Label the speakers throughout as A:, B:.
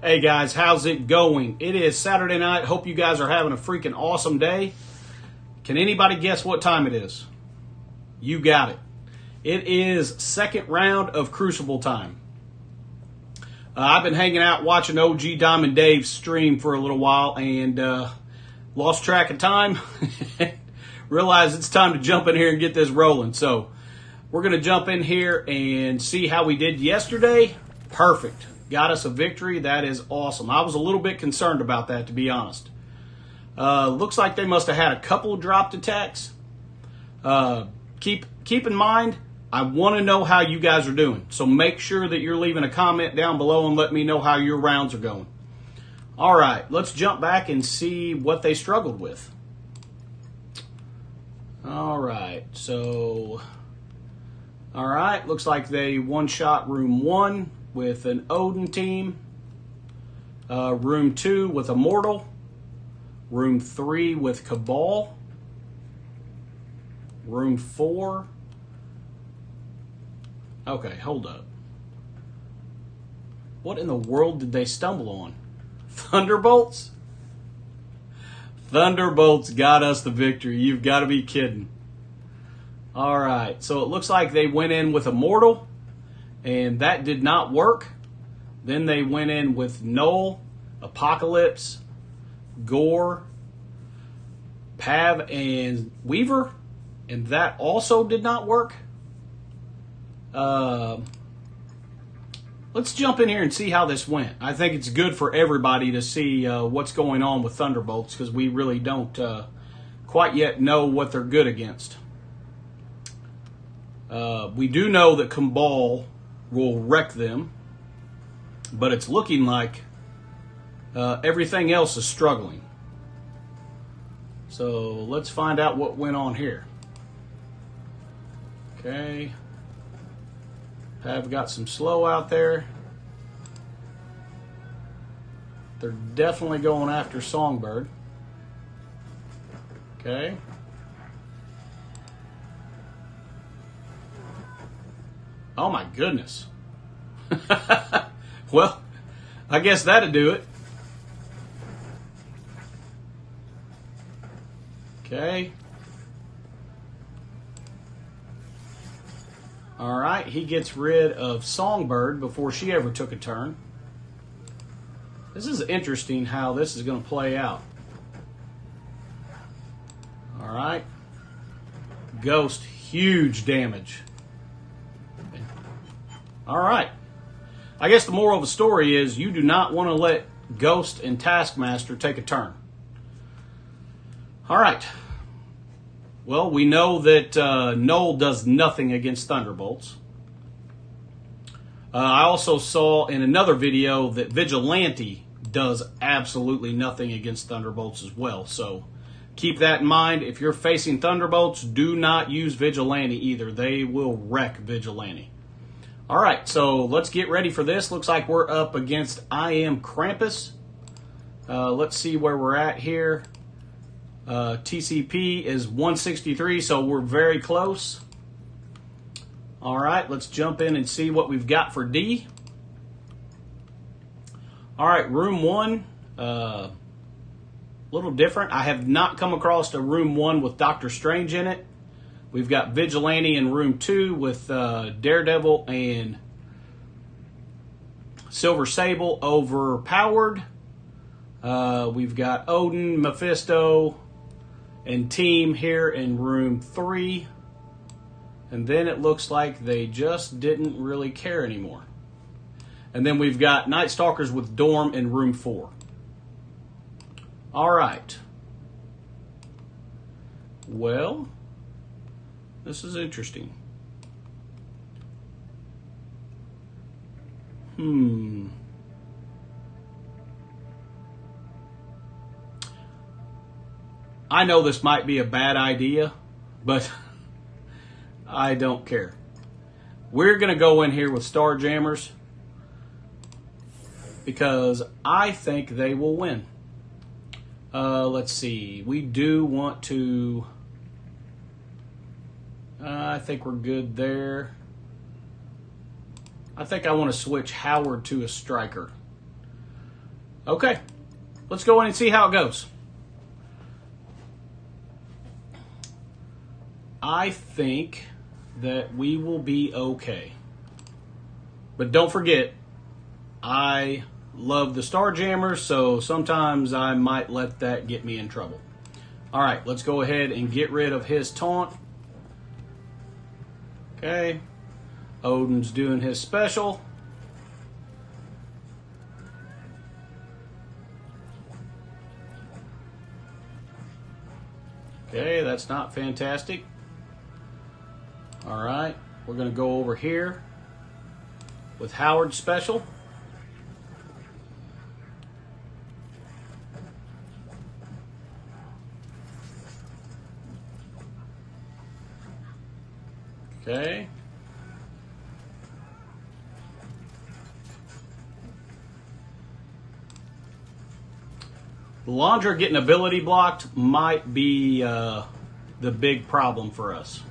A: Hey guys, how's it going? It is Saturday night. Hope you guys are having a freaking awesome day. Can anybody guess what time it is? You got it. It is second round of Crucible time. I've been hanging out watching OG Diamond Dave's stream for a little while and lost track of time. Realized it's time to jump in here and get this rolling. So we're going to jump in here and see how we did yesterday. Perfect. Got us a victory. That is awesome. I was a little bit concerned about that, to be honest. Looks like they must have had a couple of dropped attacks. Keep in mind, I want to know how you guys are doing. So make sure that you're leaving a comment down below and let me know how your rounds are going. All right, let's jump back and see what they struggled with. All right, looks like they one-shot room 1 with an Odin team, room 2 with Immortal, room 3 with Cabal, room 4. Okay, hold up. What in the world did they stumble on? Thunderbolts? Thunderbolts got us the victory. You've got to be kidding. All right, so it looks like they went in with Immortal, and that did not work. Then they went in with Null, Apocalypse, Gore, Pav, and Weaver, and that also did not work. Let's jump in here and see how this went. I think it's good for everybody to see what's going on with Thunderbolts, because we really don't quite yet know what they're good against. We do know that Cabal will wreck them, but it's looking like everything else is struggling. So let's find out what went on here. Okay. I've got some slow out there. They're definitely going after Songbird. Okay. Oh my goodness. Well, I guess that'd do it. Okay. All right, he gets rid of Songbird before she ever took a turn. This is interesting how this is going to play out. All right. Ghost, huge damage. All right. I guess the moral of the story is you do not want to let Ghost and Taskmaster take a turn. All right. Well, we know that Null does nothing against Thunderbolts. I also saw in another video that Vigilante does absolutely nothing against Thunderbolts as well. So keep that in mind. If you're facing Thunderbolts, do not use Vigilante either. They will wreck Vigilante. All right, so let's get ready for this. Looks like we're up against I Am Krampus. Let's see where we're at here. TCP is 163, so we're very close. All right, let's jump in and see what we've got for D. All right, room 1, a little different. I have not come across a room 1 with Doctor Strange in it. We've got Vigilante in room 2 with Daredevil and Silver Sable overpowered. We've got Odin, Mephisto, and team here in room 3. And then it looks like they just didn't really care anymore. And then we've got Night Stalkers with Dorm in room 4. All right. Well, this is interesting. I know this might be a bad idea, but I don't care. We're going to go in here with Starjammers because I think they will win. Let's see. We do want to... I think we're good there. I think I want to switch Howard to a striker. Okay, let's go in and see how it goes. I think that we will be okay. But don't forget, I love the Starjammers, so sometimes I might let that get me in trouble. All right, let's go ahead and get rid of his taunt. Okay, Odin's doing his special. Okay, that's not fantastic. All right, we're going to go over here with Howard's special. Okay. Laundra getting ability blocked might be the big problem for us.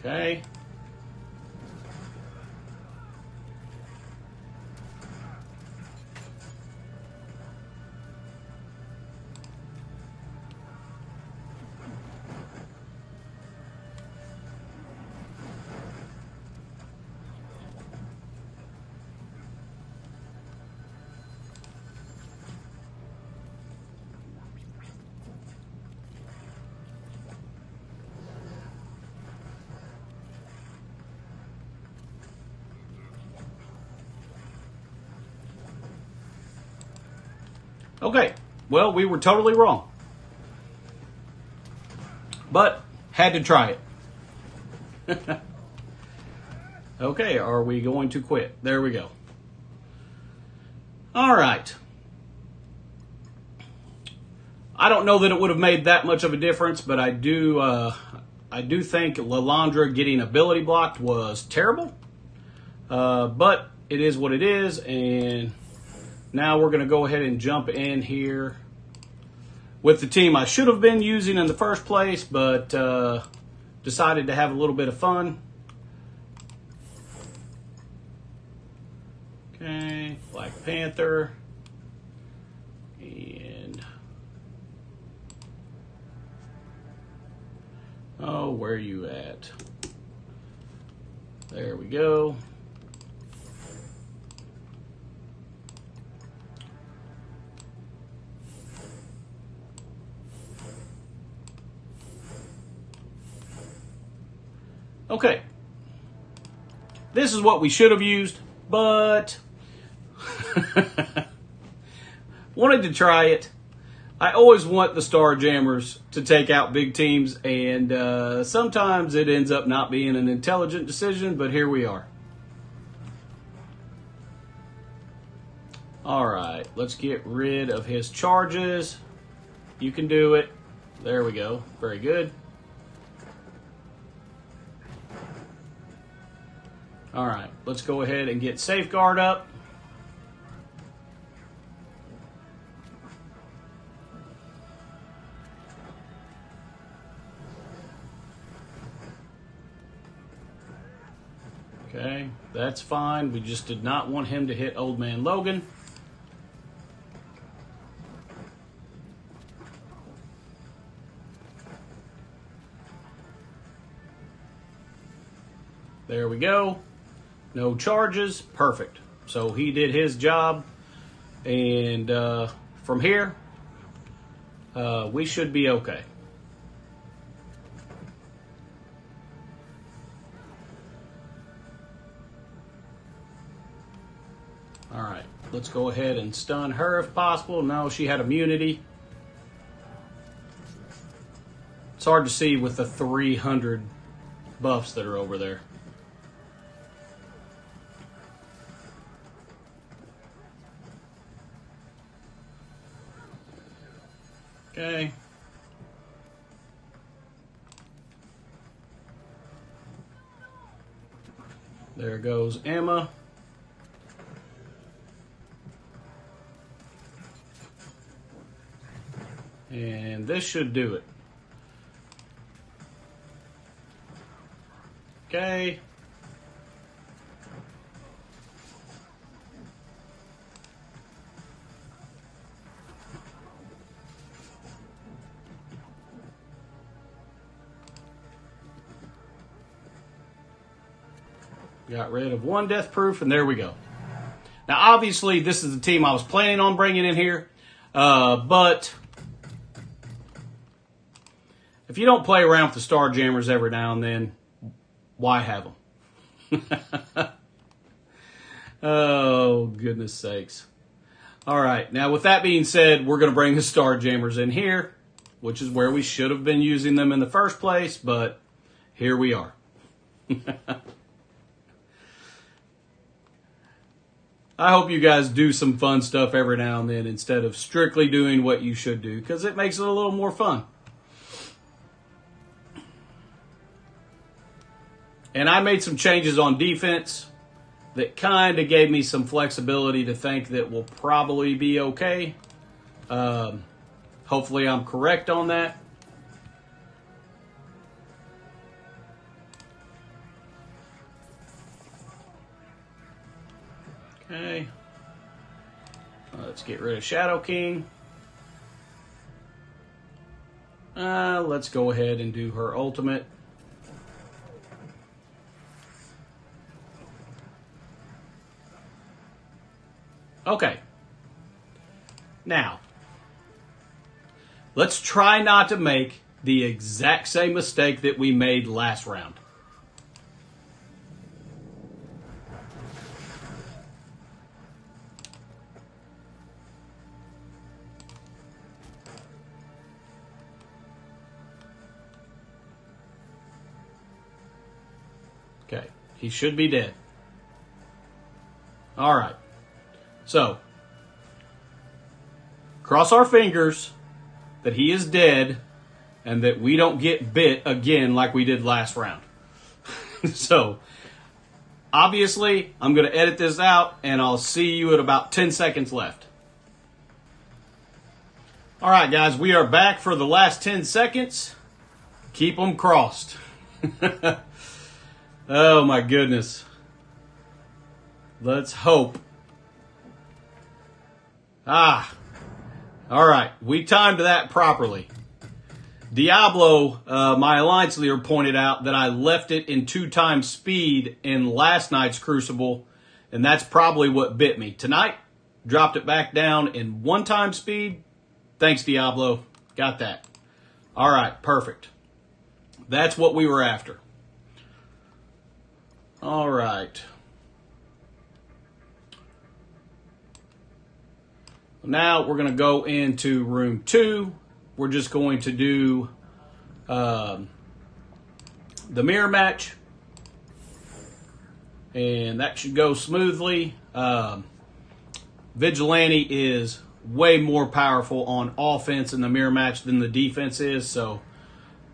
A: Okay. Okay, well, we were totally wrong. But had to try it. Okay, are we going to quit? There we go. All right. I don't know that it would have made that much of a difference, but I do think Lalandra getting ability blocked was terrible. But it is what it is, and now we're going to go ahead and jump in here with the team I should have been using in the first place, but decided to have a little bit of fun. Okay, Black Panther. And oh, where are you at? There we go. Okay, this is what we should have used, but wanted to try it. I always want the Starjammers to take out big teams, and sometimes it ends up not being an intelligent decision, but here we are. All right, let's get rid of his charges. You can do it. There we go. Very good. All right, let's go ahead and get Safeguard up. Okay, that's fine. We just did not want him to hit Old Man Logan. There we go. No charges. Perfect. So he did his job. And from here, we should be okay. All right. Let's go ahead and stun her if possible. No, she had immunity. It's hard to see with the 300 buffs that are over there. Okay. There goes Emma. And this should do it. Okay. Got rid of one death proof, and there we go. Now, obviously, this is the team I was planning on bringing in here, but if you don't play around with the Star Jammers every now and then, why have them? Oh, goodness sakes. All right, now with that being said, we're going to bring the Star Jammers in here, which is where we should have been using them in the first place, but here we are. I hope you guys do some fun stuff every now and then instead of strictly doing what you should do, because it makes it a little more fun. And I made some changes on defense that kind of gave me some flexibility to think that we'll probably be okay. Hopefully I'm correct on that. Okay. Let's get rid of Shadow King. Let's go ahead and do her ultimate. Okay. Now, let's try not to make the exact same mistake that we made last round. Okay, he should be dead. All right. So, cross our fingers that he is dead and that we don't get bit again like we did last round. So, obviously, I'm going to edit this out and I'll see you at about 10 seconds left. All right, guys, we are back for the last 10 seconds. Keep them crossed. Oh, my goodness. Let's hope. All right. We timed that properly. Diablo, my Alliance leader, pointed out that I left it in 2 times speed in last night's Crucible, and that's probably what bit me. Tonight, dropped it back down in 1 time speed. Thanks, Diablo. Got that. All right. Perfect. That's what we were after. All right. Now we're going to go into room 2. We're just going to do the mirror match. And that should go smoothly. Vigilante is way more powerful on offense in the mirror match than the defense is. So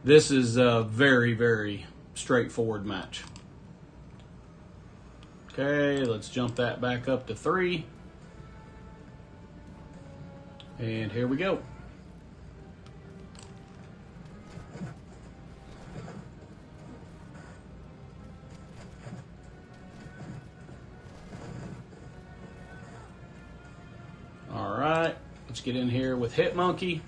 A: this is a very, very straightforward match. Okay, let's jump that back up to 3. And here we go. All right, let's get in here with Hit Monkey.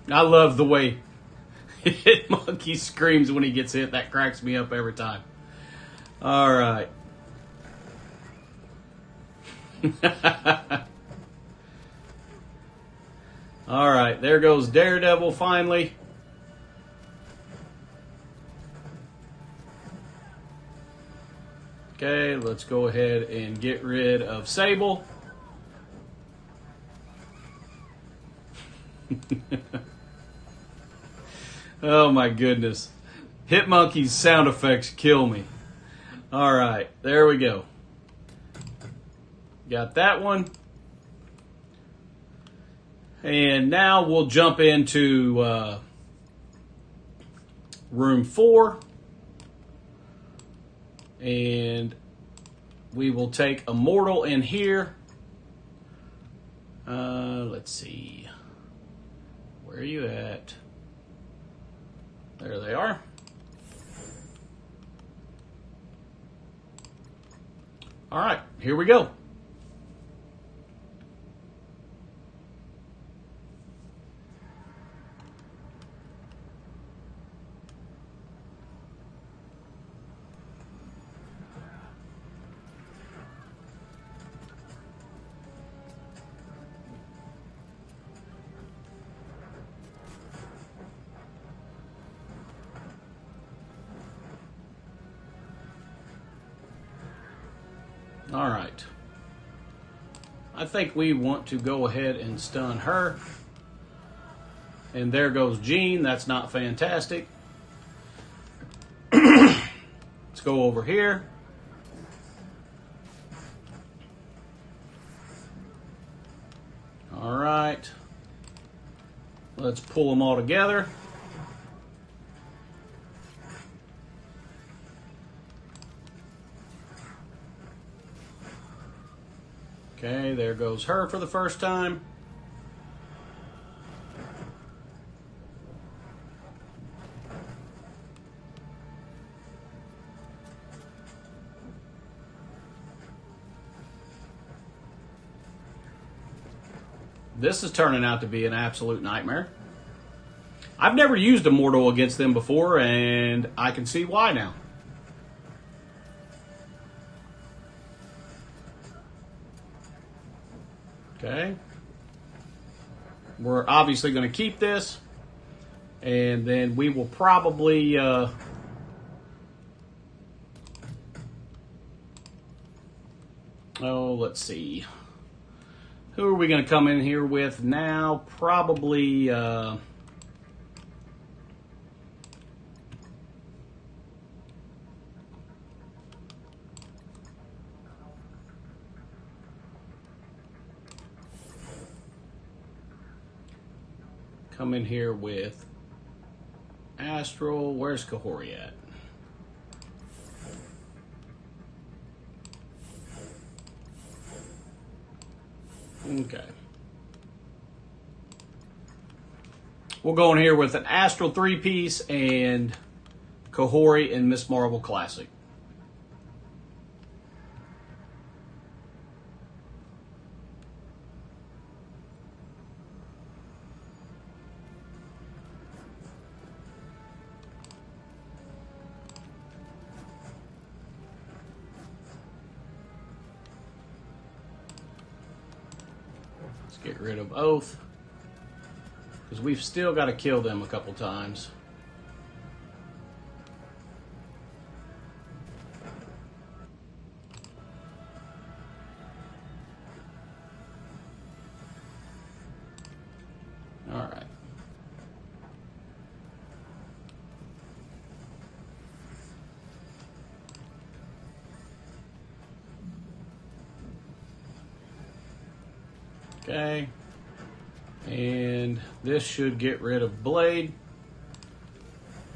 A: I love the way Hit Monkey screams when he gets hit. That cracks me up every time. All right. All right, there goes Daredevil finally. Okay, let's go ahead and get rid of Sable. Oh my goodness. Hit Monkey's sound effects kill me. All right, there we go. Got that one. And now we'll jump into room 4. And we will take Immortal in here. Let's see. Where are you at? There they are. All right, here we go. All right. I think we want to go ahead and stun her. And there goes Jean. That's not fantastic. Let's go over here. All right. Let's pull them all together. Okay, there goes her for the first time. This is turning out to be an absolute nightmare. I've never used Immortal against them before, and I can see why now. Okay. We're obviously going to keep this. And then we will probably... oh, let's see. Who are we going to come in here with now? Probably... come in here with Astral. Where's Kahori at? Okay. We'll go in here with an Astral 3-piece and Kahori and Miss Marvel Classic. Get rid of Oath, because we've still got to kill them a couple times. All right. Okay, and this should get rid of Blade,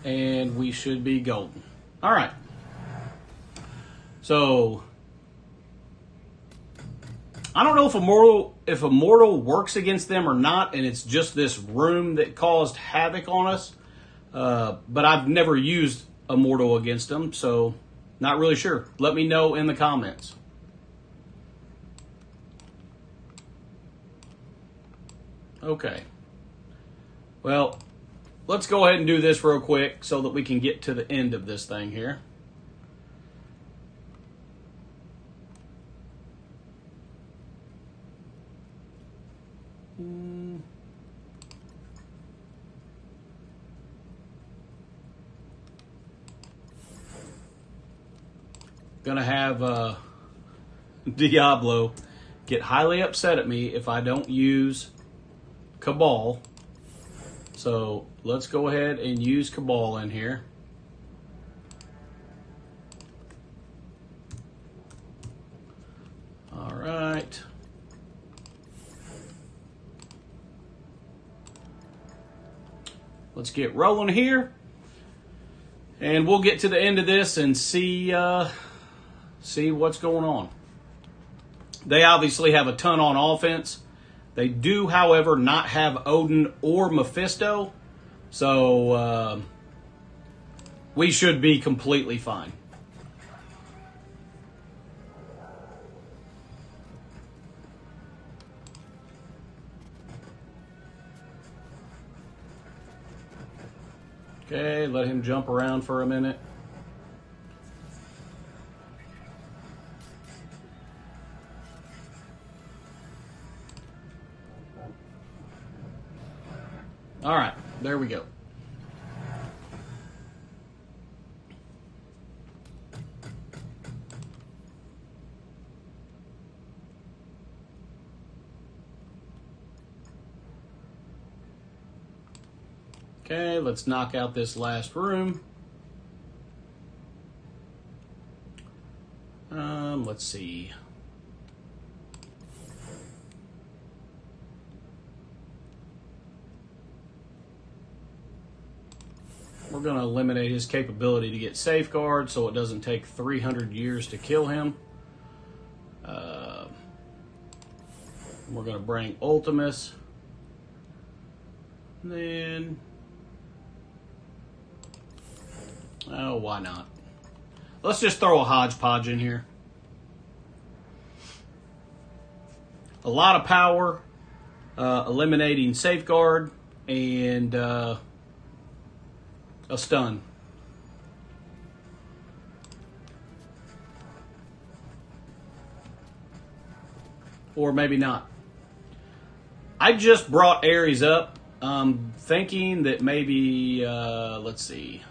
A: and we should be golden. All right, so I don't know if Immortal works against them or not, and it's just this room that caused havoc on us, but I've never used Immortal against them, so not really sure. Let me know in the comments. Okay. Well, let's go ahead and do this real quick so that we can get to the end of this thing here. Gonna have Diablo get highly upset at me if I don't use Cabal. So let's go ahead and use Cabal in here. All right. Let's get rolling here. And we'll get to the end of this and see what's going on. They obviously have a ton on offense. They do, however, not have Odin or Mephisto. So we should be completely fine. Okay, let him jump around for a minute. All right, there we go. Okay, let's knock out this last room. Let's see. We're going to eliminate his capability to get safeguard so it doesn't take 300 years to kill him. We're going to bring Ultimus. And then... oh, why not? Let's just throw a hodgepodge in here. A lot of power, eliminating safeguard, and a stun. Or maybe not. I just brought Ares up, thinking that maybe, let's see.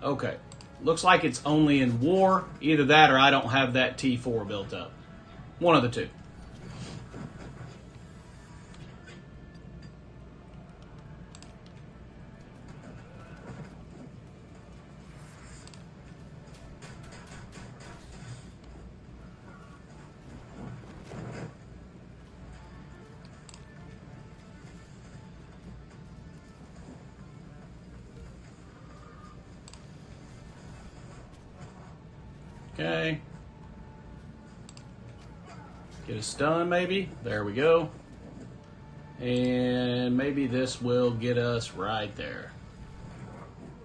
A: Okay. Looks like it's only in war. Either that or I don't have that T4 built up. One of the two. Okay. Get a stun maybe. There we go. And maybe this will get us right there.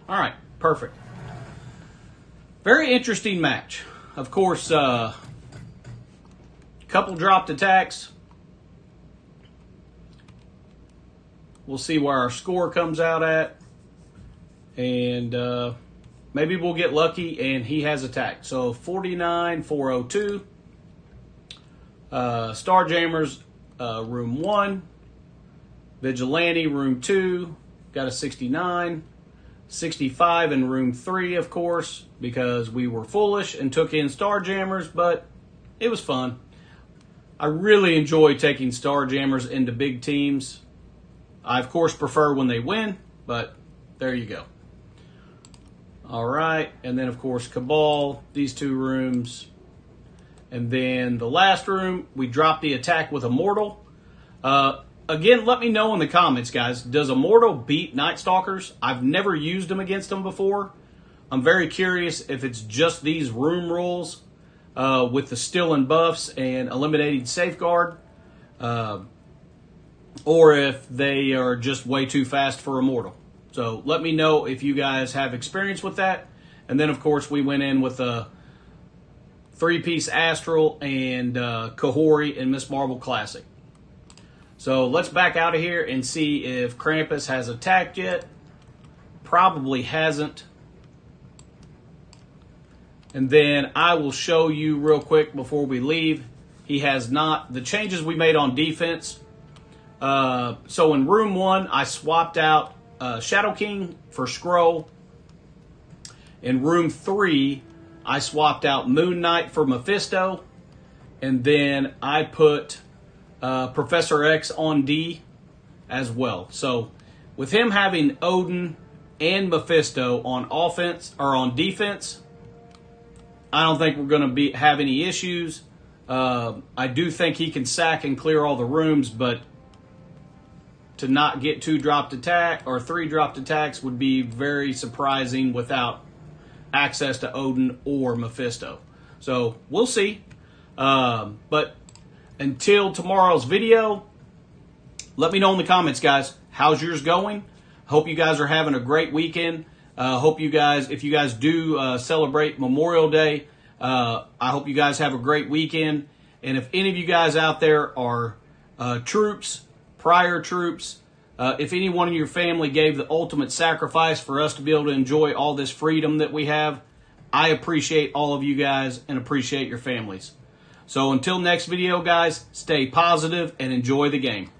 A: All right, perfect. Very interesting match. Of course, couple dropped attacks. We'll see where our score comes out at. And maybe we'll get lucky and he has attacked. So 49, 402. Starjammers, room 1. Vigilante, room 2. Got a 69. 65 in room 3, of course, because we were foolish and took in Starjammers, but it was fun. I really enjoy taking Starjammers into big teams. I, of course, prefer when they win, but there you go. All right, and then, of course, Cabal, these two rooms. And then the last room, we dropped the attack with Immortal. Again, let me know in the comments, guys. Does Immortal beat Night Stalkers? I've never used them against them before. I'm very curious if it's just these room rules with the still and buffs and eliminating Safeguard. Or if they are just way too fast for Immortal. So let me know if you guys have experience with that. And then, of course, we went in with a 3-piece Astral and Kahori in Miss Marvel Classic. So let's back out of here and see if Krampus has attacked yet. Probably hasn't. And then I will show you real quick before we leave. He has not. The changes we made on defense. So in room 1, I swapped out Shadow King for Skrull. In room 3, I swapped out Moon Knight for Mephisto. And then I put Professor X on D as well. So with him having Odin and Mephisto on offense or on defense, I don't think we're going to have any issues. I do think he can sack and clear all the rooms, but to not get 2 dropped attack or 3 dropped attacks would be very surprising without access to Odin or Mephisto. So we'll see. But until tomorrow's video, let me know in the comments, guys. How's yours going? Hope you guys are having a great weekend. Hope you guys, if you guys do celebrate Memorial Day, I hope you guys have a great weekend. And if any of you guys out there are troops, prior troops, if anyone in your family gave the ultimate sacrifice for us to be able to enjoy all this freedom that we have, I appreciate all of you guys and appreciate your families. So until next video, guys, stay positive and enjoy the game.